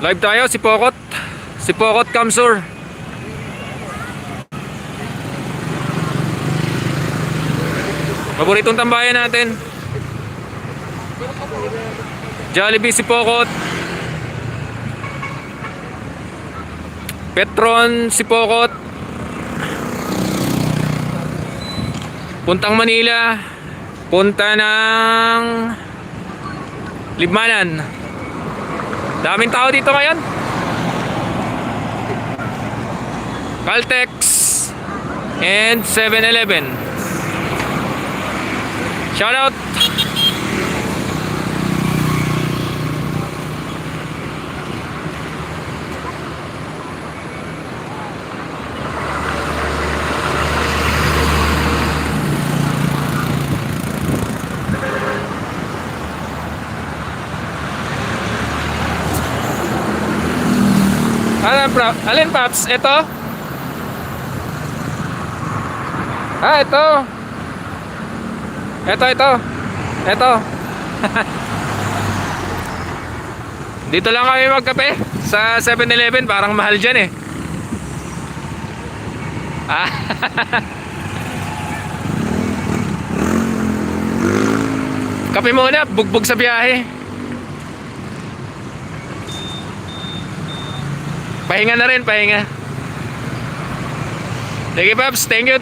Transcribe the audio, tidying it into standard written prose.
Live tayo, si Pokot. Si Pokot Kamsur. Paboritong tambayan natin. Jollibee si Pokot. Petron si Pokot. Puntang Manila. Punta ng Libmanan. Daming tao dito ngayon. Caltex and 7-Eleven. Shout out. Alin Paps? Ito? Ito. Ito. Dito lang kami magkape sa 7-Eleven, parang mahal dyan eh. Kape muna, bugbog sa biyahe. Pahinga na rin, pahinga. Sige Paps, thank you.